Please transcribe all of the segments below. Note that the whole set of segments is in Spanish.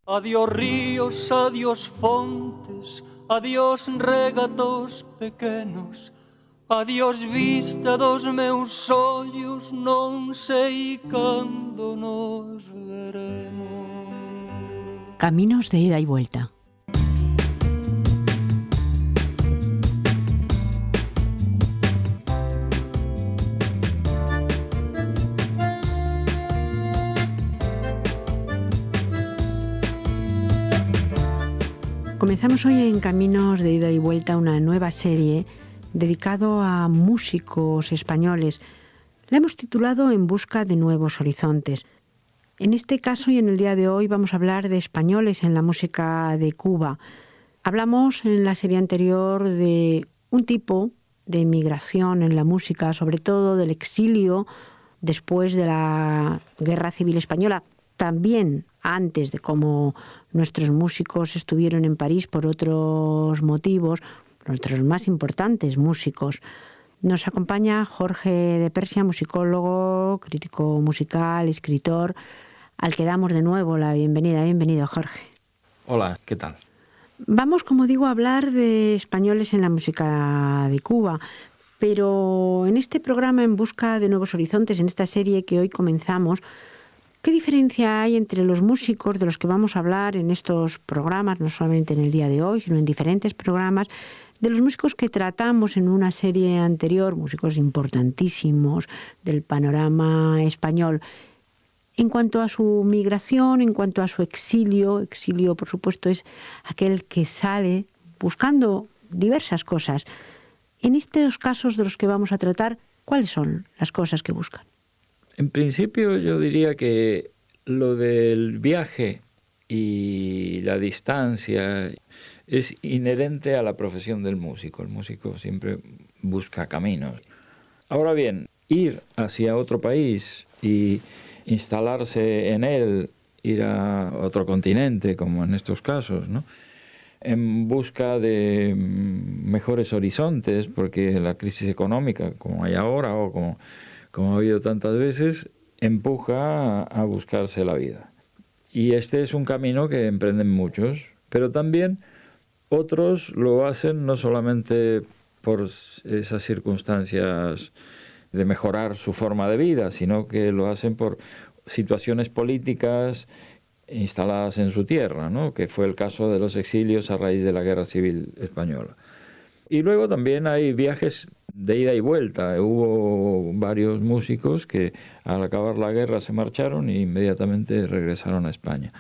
Adiós ríos, adiós fontes, adiós regatos pequenos, adiós vista dos meus ollos, non sei cando nos veremos. Caminos de ida y vuelta. Comenzamos hoy en Caminos de ida y vuelta una nueva serie dedicado a músicos españoles. La hemos titulado En busca de nuevos horizontes. En este caso y en el día de hoy vamos a hablar de españoles en la música de Cuba. Hablamos en la serie anterior de un tipo de emigración en la música, sobre todo del exilio después de la Guerra Civil Española, también antes de cómo nuestros músicos estuvieron en París por otros motivos, nuestros más importantes músicos. Nos acompaña Jorge de Persia, musicólogo, crítico musical, escritor, al que damos de nuevo la bienvenida. Bienvenido, Jorge. Hola, ¿qué tal? Vamos, como digo, a hablar de españoles en la música de Cuba, pero en este programa En busca de nuevos horizontes, en esta serie que hoy comenzamos, ¿qué diferencia hay entre los músicos de los que vamos a hablar en estos programas, no solamente en el día de hoy, sino en diferentes programas, de los músicos que tratamos en una serie anterior, músicos importantísimos del panorama español? En cuanto a su migración, en cuanto a su exilio por supuesto es aquel que sale buscando diversas cosas. En estos casos de los que vamos a tratar, ¿cuáles son las cosas que buscan? En principio yo diría que lo del viaje y la distancia es inherente a la profesión del músico. El músico siempre busca caminos. Ahora bien, ir hacia otro país y instalarse en él, ir a otro continente, como en estos casos, ¿no?, en busca de mejores horizontes, porque la crisis económica, como hay ahora o como ha habido tantas veces, empuja a buscarse la vida. Y este es un camino que emprenden muchos, pero también otros lo hacen no solamente por esas circunstancias de mejorar su forma de vida, sino que lo hacen por situaciones políticas instaladas en su tierra, ¿no?, que fue el caso de los exilios a raíz de la Guerra Civil Española. Y luego también hay viajes de ida y vuelta. Hubo varios músicos que al acabar la guerra se marcharon e inmediatamente regresaron a España.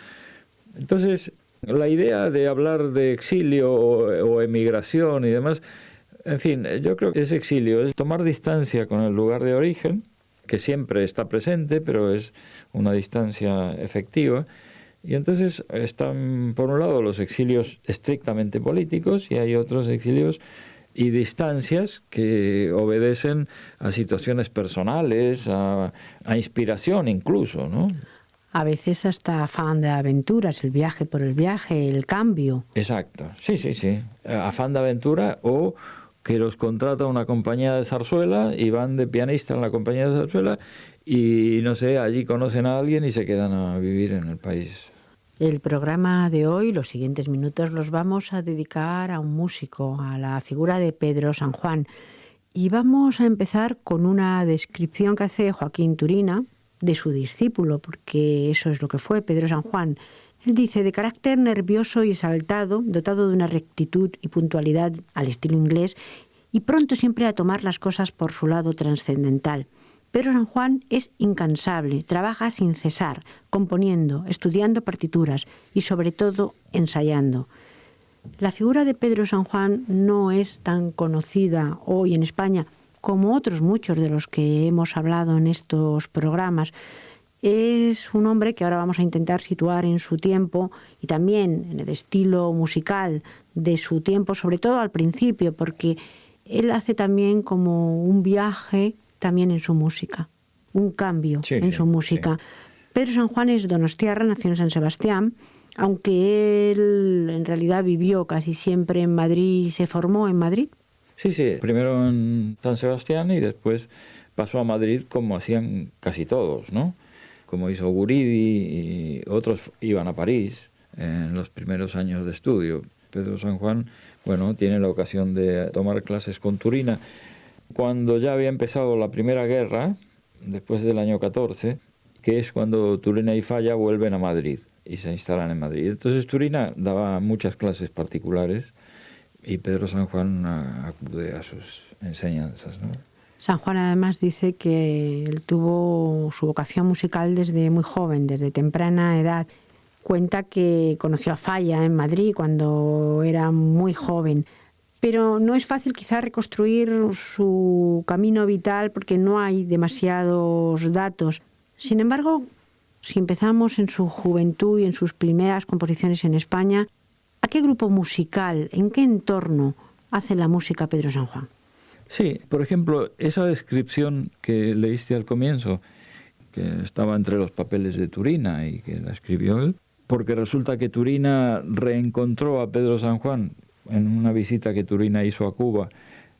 Entonces, la idea de hablar de exilio o emigración y demás, en fin, yo creo que ese exilio es tomar distancia con el lugar de origen, que siempre está presente, pero es una distancia efectiva. Y entonces están, por un lado, los exilios estrictamente políticos y hay otros exilios y distancias que obedecen a situaciones personales, a inspiración incluso, ¿no? A veces hasta afán de aventuras, el viaje por el viaje, el cambio. Exacto, sí. Afán de aventura o que los contrata una compañía de zarzuela y van de pianista en la compañía de zarzuela y, no sé, allí conocen a alguien y se quedan a vivir en el país. El programa de hoy, los siguientes minutos, los vamos a dedicar a un músico, a la figura de Pedro San Juan. Y vamos a empezar con una descripción que hace Joaquín Turina de su discípulo, porque eso es lo que fue Pedro San Juan. Él dice: de carácter nervioso y exaltado, dotado de una rectitud y puntualidad al estilo inglés, y pronto siempre a tomar las cosas por su lado trascendental. Pedro San Juan es incansable, trabaja sin cesar, componiendo, estudiando partituras y sobre todo ensayando. La figura de Pedro San Juan no es tan conocida hoy en España como otros muchos de los que hemos hablado en estos programas. Es un hombre que ahora vamos a intentar situar en su tiempo y también en el estilo musical de su tiempo, sobre todo al principio, porque él hace también como un viaje también en su música, un cambio en su música. Sí. Pedro San Juan es donostiarra, nació en San Sebastián, aunque él en realidad vivió casi siempre en Madrid y se formó en Madrid. Sí, primero en San Sebastián y después pasó a Madrid como hacían casi todos, ¿no? Como hizo Guridi y otros iban a París, en los primeros años de estudio. Pedro San Juan, bueno, tiene la ocasión de tomar clases con Turina cuando ya había empezado la Primera Guerra, después del año 14, que es cuando Turina y Falla vuelven a Madrid y se instalan en Madrid. Entonces Turina daba muchas clases particulares y Pedro San Juan acude a sus enseñanzas, ¿no? San Juan además dice que él tuvo su vocación musical desde muy joven, desde temprana edad. Cuenta que conoció a Falla en Madrid cuando era muy joven. Pero no es fácil quizá reconstruir su camino vital porque no hay demasiados datos. Sin embargo, si empezamos en su juventud y en sus primeras composiciones en España, ¿a qué grupo musical, en qué entorno hace la música Pedro San Juan? Sí, por ejemplo, esa descripción que leíste al comienzo, que estaba entre los papeles de Turina y que la escribió él, porque resulta que Turina reencontró a Pedro San Juan en una visita que Turina hizo a Cuba,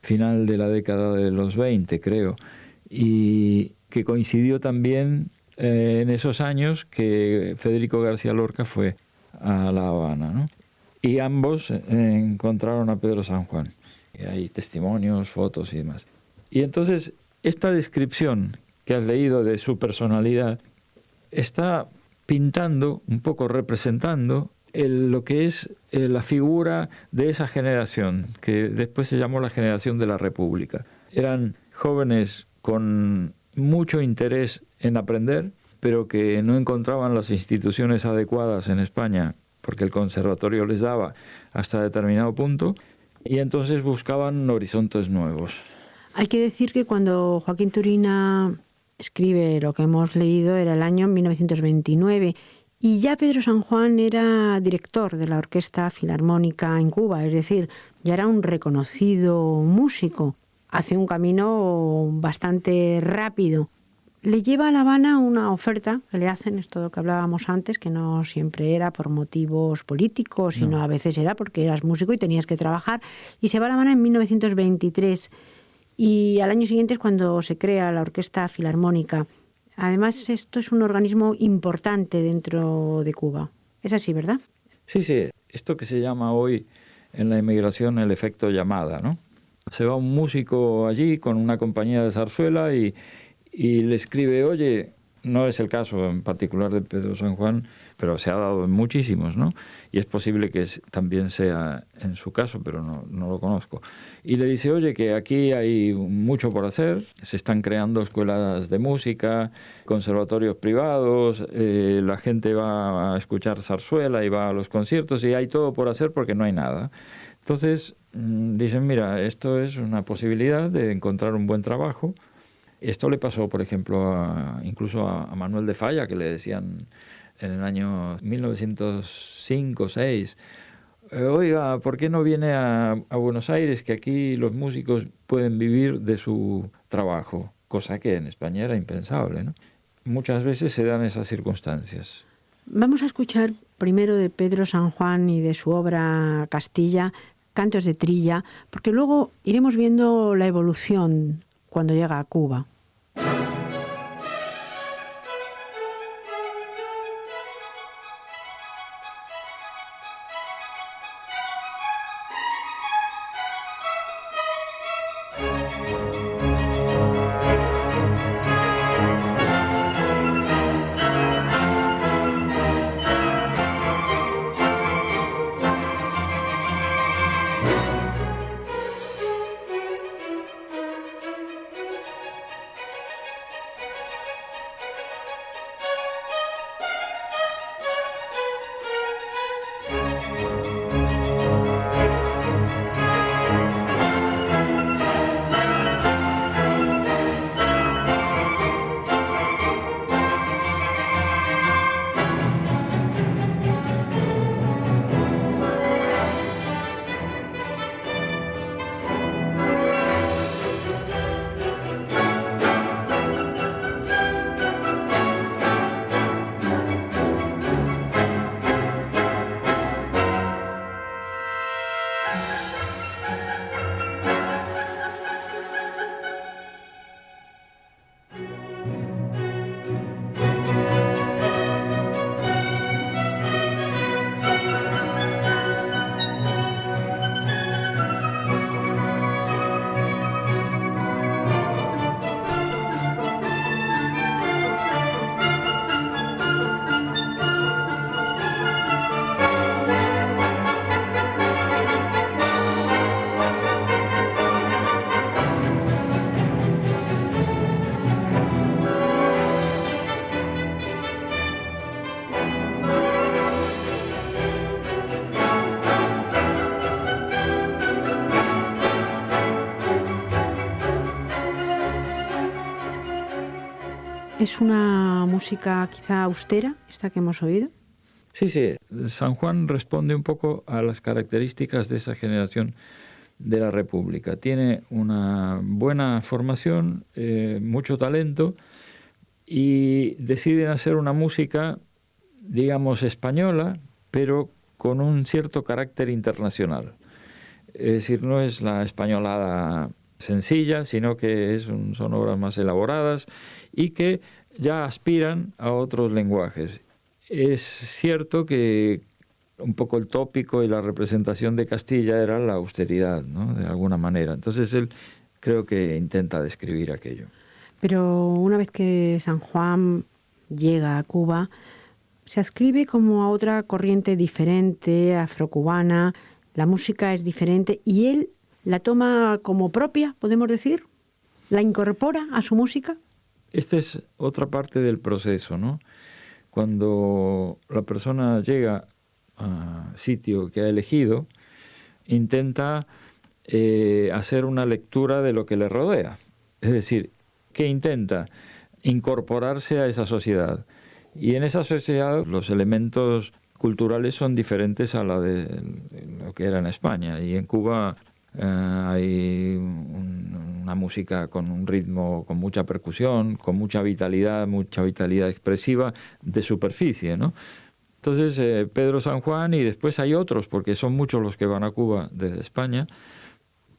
final de la década de los 20, creo, y que coincidió también en esos años que Federico García Lorca fue a La Habana, ¿no? Y ambos encontraron a Pedro San Juan. Y hay testimonios, fotos y demás. Y entonces, esta descripción que has leído de su personalidad está pintando, un poco representando, lo que es la figura de esa generación, que después se llamó la generación de la República. Eran jóvenes con mucho interés en aprender, pero que no encontraban las instituciones adecuadas en España, porque el conservatorio les daba hasta determinado punto, y entonces buscaban horizontes nuevos. Hay que decir que cuando Joaquín Turina escribe lo que hemos leído era el año 1929 y ya Pedro San Juan era director de la Orquesta Filarmónica en Cuba, es decir, ya era un reconocido músico. Hace un camino bastante rápido. Le lleva a La Habana una oferta que le hacen, esto de lo que hablábamos antes, que no siempre era por motivos políticos, sino a veces era porque eras músico y tenías que trabajar. Y se va a La Habana en 1923 y al año siguiente es cuando se crea la Orquesta Filarmónica. Además, esto es un organismo importante dentro de Cuba. Es así, ¿verdad? Sí, sí. Esto que se llama hoy en la inmigración el efecto llamada, ¿no? Se va un músico allí con una compañía de zarzuela y le escribe, oye, no es el caso en particular de Pedro San Juan, pero se ha dado en muchísimos, ¿no? Y es posible que también sea en su caso, pero no lo conozco. Y le dice, oye, que aquí hay mucho por hacer, se están creando escuelas de música, conservatorios privados, la gente va a escuchar zarzuela y va a los conciertos y hay todo por hacer porque no hay nada. Entonces dicen, mira, esto es una posibilidad de encontrar un buen trabajo. Esto le pasó, por ejemplo, incluso a Manuel de Falla, que le decían en el año 1905-6, oiga, ¿por qué no viene a Buenos Aires, que aquí los músicos pueden vivir de su trabajo? Cosa que en España era impensable, ¿no? Muchas veces se dan esas circunstancias. Vamos a escuchar primero de Pedro San Juan y de su obra Castilla, Cantos de Trilla, porque luego iremos viendo la evolución cuando llega a Cuba. ¿Es una música quizá austera, esta que hemos oído? Sí, sí. San Juan responde un poco a las características de esa generación de la República. Tiene una buena formación, mucho talento, y deciden hacer una música, digamos, española, pero con un cierto carácter internacional. Es decir, no es la españolada sencilla, sino que son obras más elaboradas y que ya aspiran a otros lenguajes. Es cierto que un poco el tópico y la representación de Castilla era la austeridad, ¿no? De alguna manera. Entonces él creo que intenta describir aquello. Pero una vez que San Juan llega a Cuba, se adscribe como a otra corriente diferente, afrocubana, la música es diferente y él la toma como propia, podemos decir, la incorpora a su música. Esta es otra parte del proceso, ¿no? Cuando la persona llega a sitio que ha elegido, intenta hacer una lectura de lo que le rodea. Es decir, que intenta incorporarse a esa sociedad. Y en esa sociedad los elementos culturales son diferentes a la de lo que era en España. Y en Cuba hay una música con un ritmo, con mucha percusión, con mucha vitalidad expresiva de superficie, ¿no? Entonces Pedro San Juan, y después hay otros, porque son muchos los que van a Cuba desde España,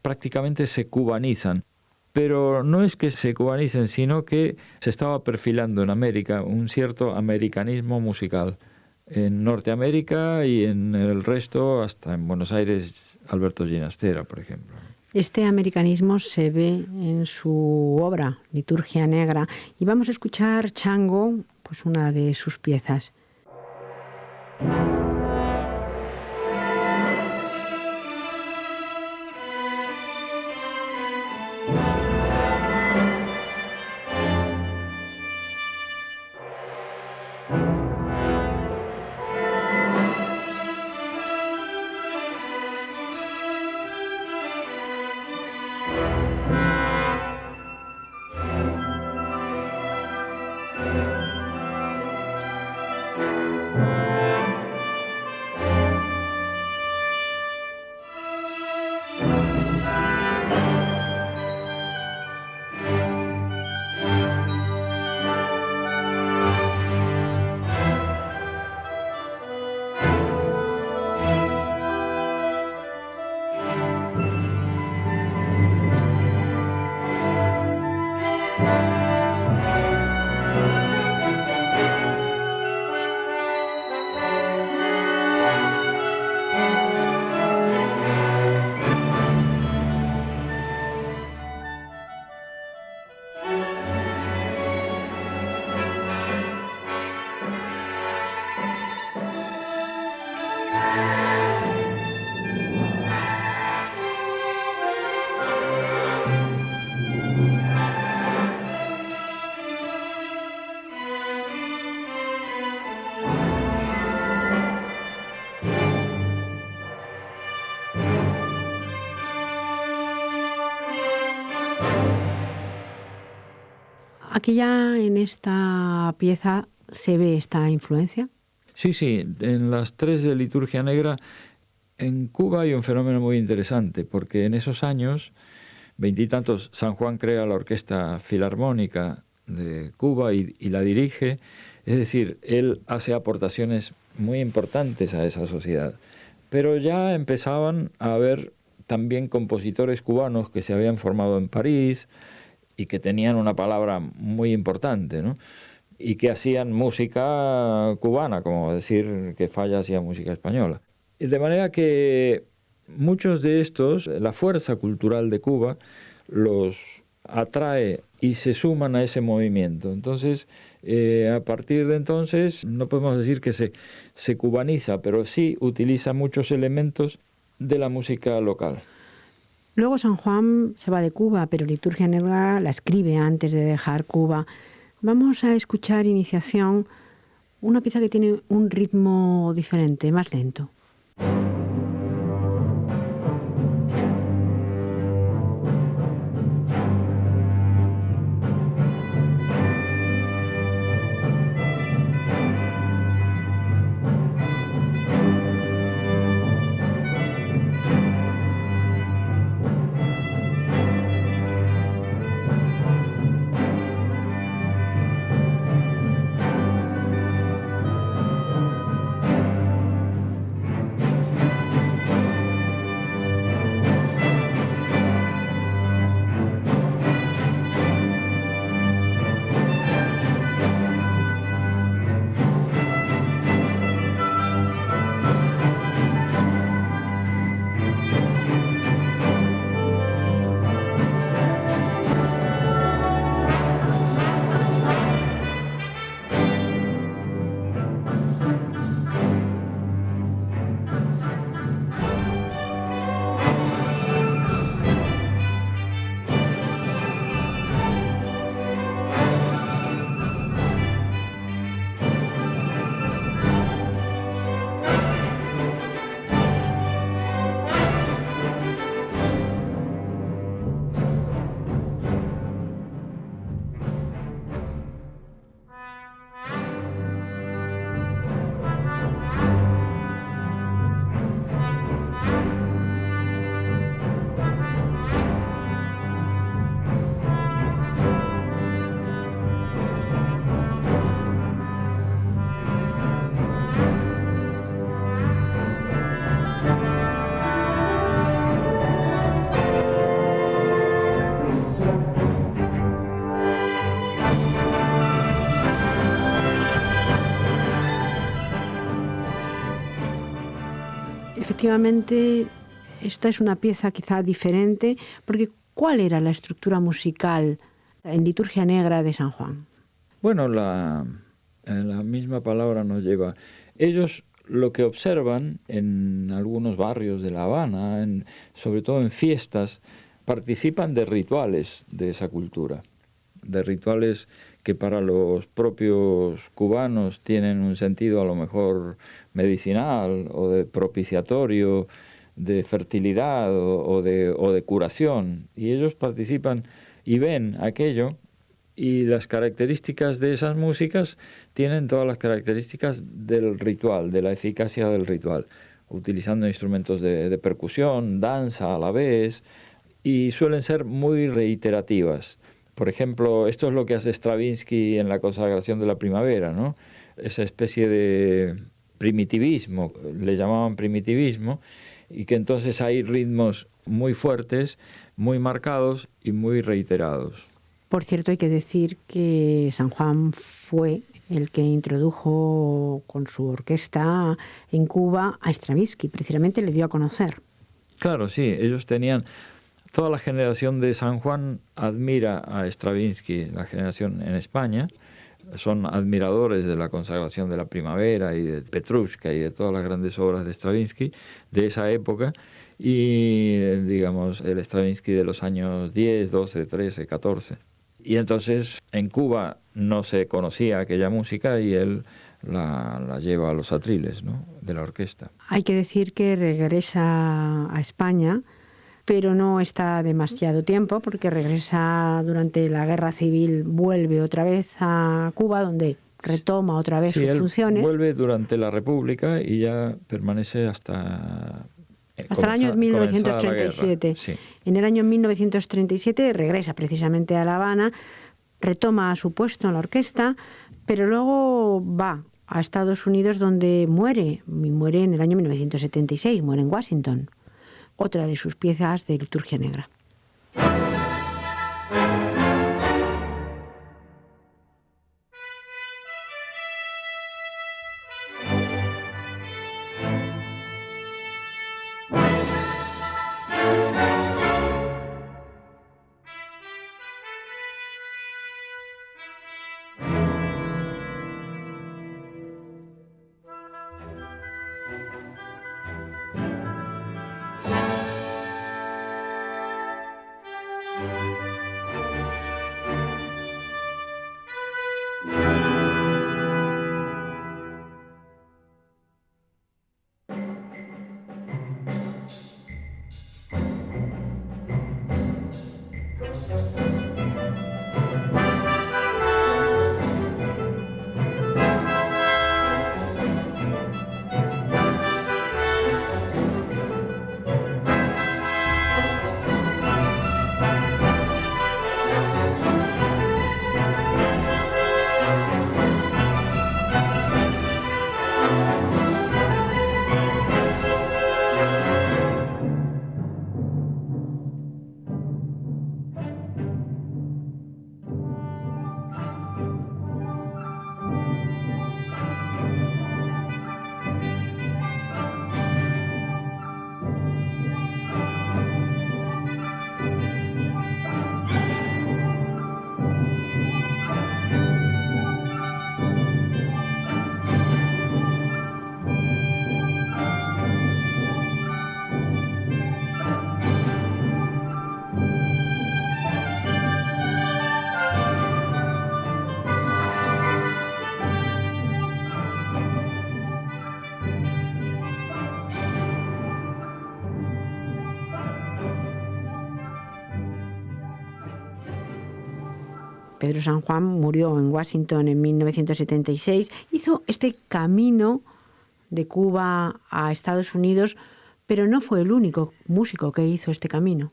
prácticamente se cubanizan. Pero no es que se cubanicen, sino que se estaba perfilando en América un cierto americanismo musical. En Norteamérica y en el resto, hasta en Buenos Aires, Alberto Ginastera, por ejemplo. Este americanismo se ve en su obra, Liturgia Negra, y vamos a escuchar Chango, pues una de sus piezas. Aquí ya en esta pieza se ve esta influencia. Sí, sí, en las tres de Liturgia Negra, en Cuba hay un fenómeno muy interesante, porque en esos años, veintitantos, San Juan crea la Orquesta Filarmónica de Cuba y la dirige, es decir, él hace aportaciones muy importantes a esa sociedad. Pero ya empezaban a haber también compositores cubanos que se habían formado en París y que tenían una palabra muy importante, ¿no? Y que hacían música cubana, como decir que Falla hacía música española. Y de manera que muchos de estos, la fuerza cultural de Cuba, los atrae y se suman a ese movimiento. Entonces, a partir de entonces, no podemos decir que se cubaniza, pero sí utiliza muchos elementos de la música local. Luego San Juan se va de Cuba, pero Liturgia Negra la escribe antes de dejar Cuba. Vamos a escuchar Iniciación, una pieza que tiene un ritmo diferente, más lento. Efectivamente, esta es una pieza quizá diferente, porque ¿cuál era la estructura musical en Liturgia Negra de San Juan? Bueno, la misma palabra nos lleva. Ellos lo que observan en algunos barrios de La Habana, sobre todo en fiestas, participan de rituales de esa cultura, de rituales que para los propios cubanos tienen un sentido a lo mejor medicinal o de propiciatorio, de fertilidad o de curación. Y ellos participan y ven aquello, y las características de esas músicas tienen todas las características del ritual, de la eficacia del ritual, utilizando instrumentos de percusión, danza a la vez, y suelen ser muy reiterativas. Por ejemplo, esto es lo que hace Stravinsky en la consagración de la primavera, ¿no? Esa especie de primitivismo, le llamaban primitivismo, y que entonces hay ritmos muy fuertes, muy marcados y muy reiterados. Por cierto, hay que decir que San Juan fue el que introdujo con su orquesta en Cuba a Stravinsky, precisamente le dio a conocer. Claro, sí, ellos tenían... Toda la generación de San Juan admira a Stravinsky, la generación en España, son admiradores de la consagración de la primavera y de Petrushka y de todas las grandes obras de Stravinsky de esa época, y digamos el Stravinsky de los años 10, 12, 13, 14. Y entonces en Cuba no se conocía aquella música y él la lleva a los atriles, ¿no?, de la orquesta. Hay que decir que regresa a España, pero no está demasiado tiempo porque regresa durante la Guerra Civil, vuelve otra vez a Cuba, donde retoma otra vez sus funciones. Vuelve durante la República y ya permanece hasta el año 1937. Sí. En el año 1937 regresa precisamente a La Habana, retoma su puesto en la orquesta, pero luego va a Estados Unidos, donde muere en el año 1976, muere en Washington. Otra de sus piezas de Liturgia Negra. Pedro San Juan murió en Washington en 1976, hizo este camino de Cuba a Estados Unidos, pero no fue el único músico que hizo este camino.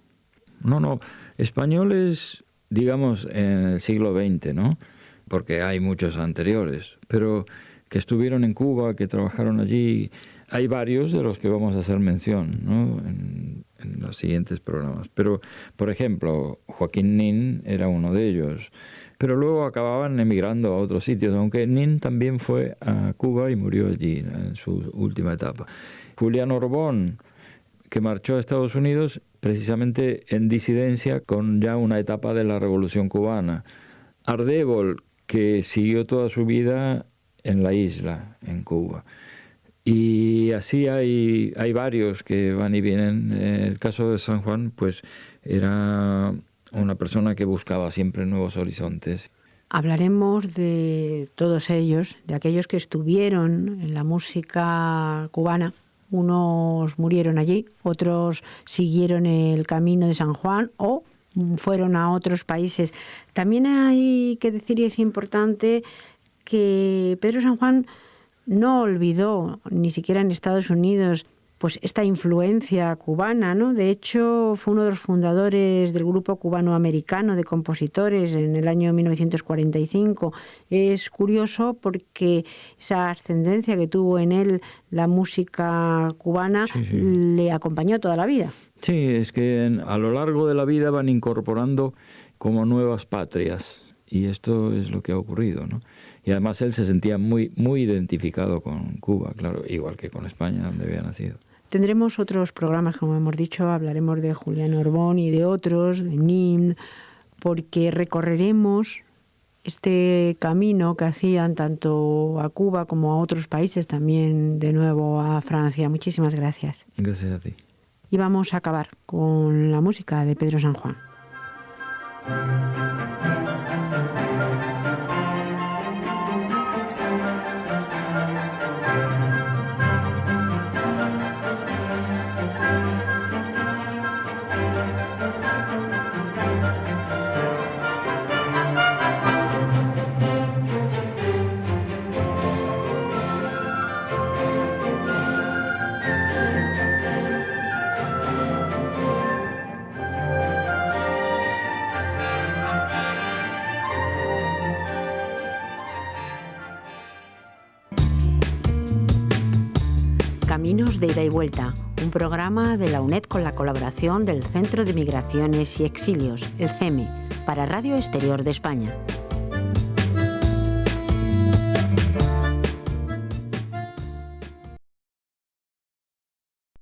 No, españoles, digamos, en el siglo XX, ¿no? Porque hay muchos anteriores, pero que estuvieron en Cuba, que trabajaron allí. Hay varios de los que vamos a hacer mención, ¿no?, en los siguientes programas. Pero, por ejemplo, Joaquín Nin era uno de ellos. pero luego acababan emigrando a otros sitios, aunque Nin también fue a Cuba y murió allí en su última etapa. Julián Orbón, que marchó a Estados Unidos precisamente en disidencia con ya una etapa de la Revolución Cubana. Ardébol, que siguió toda su vida en la isla, en Cuba. Y así hay varios que van y vienen. El caso de San Juan, pues era una persona que buscaba siempre nuevos horizontes. Hablaremos de todos ellos, de aquellos que estuvieron en la música cubana. Unos murieron allí, otros siguieron el camino de San Juan o fueron a otros países. También hay que decir, y es importante, que Pedro San Juan no olvidó, ni siquiera en Estados Unidos, pues esta influencia cubana, ¿no? De hecho, fue uno de los fundadores del grupo cubano-americano de compositores en el año 1945. Es curioso porque esa ascendencia que tuvo en él la música cubana le acompañó toda la vida. Sí, es que a lo largo de la vida van incorporando como nuevas patrias, y esto es lo que ha ocurrido, ¿no? Y además él se sentía muy, muy identificado con Cuba, claro, igual que con España, donde había nacido. Tendremos otros programas, como hemos dicho, hablaremos de Julián Orbón y de otros, de Nin, porque recorreremos este camino que hacían tanto a Cuba como a otros países, también de nuevo a Francia. Muchísimas gracias. Gracias a ti. Y vamos a acabar con la música de Pedro San Juan. Caminos de ida y vuelta, un programa de la UNED con la colaboración del Centro de Migraciones y Exilios, el CEME, para Radio Exterior de España.